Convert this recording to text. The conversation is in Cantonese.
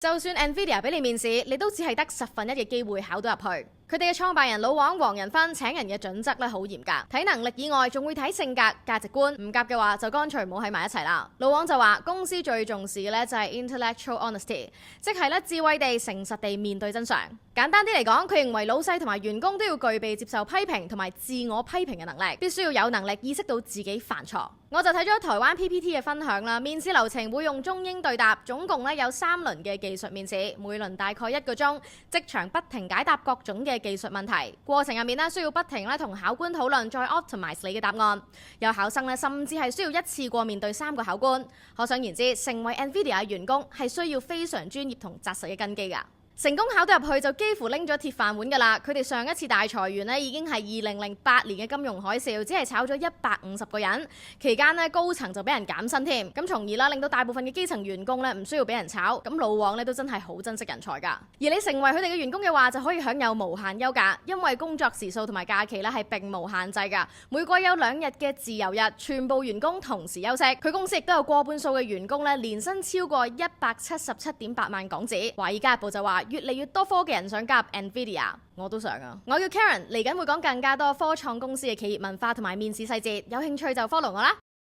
就算 Nvidia 俾你面試，你都只係得1/10嘅機會考到入去。佢哋嘅創辦人老王黃仁勳請人嘅準則咧好嚴格，睇能力以外，仲會睇性格、價值觀，唔夾嘅話就乾脆唔好喺埋一齊啦。老王就話公司最重視嘅咧就係 intellectual honesty， 即係咧智慧地、誠實地面對真相。簡單啲嚟講，佢認為老細同埋員工都要具備接受批評同埋自我批評嘅能力，必須要有能力意識到自己犯錯。我就睇咗台灣 PPT 嘅分享啦，面試流程會用中英對答，總共咧有3輪嘅技術面試，每輪大概1個鐘，即場不停解答各種嘅技術問題。過程入面咧需要不停咧同考官討論，再 optimize 你嘅答案。有考生咧甚至係需要一次過面對3個考官。可想而知，成為 Nvidia 嘅員工係需要非常專業同紮實嘅根基㗎。成功考到入去就幾乎拎咗鐵飯碗㗎啦！佢哋上一次大裁員咧已經係2008年嘅金融海嘯，只係炒咗150個人，期間咧高層就俾人減薪添，咁從而啦令到大部分嘅基層員工咧唔需要俾人炒，咁老王咧都真係好珍惜人才㗎。而你成為佢哋嘅員工嘅話，就可以享有無限休假，因為工作時數同埋假期咧係並無限制㗎，每個有2日嘅自由日，全部員工同時休息。佢公司亦都有過半數嘅員工咧年薪超過177.8萬港紙。華爾街日報就話，越嚟越多科技人想加入 Nvidia， 我都想啊！我叫 Karen，嚟緊會講更加多科創公司嘅企業文化同埋面試細節，有興趣就 follow 我啦。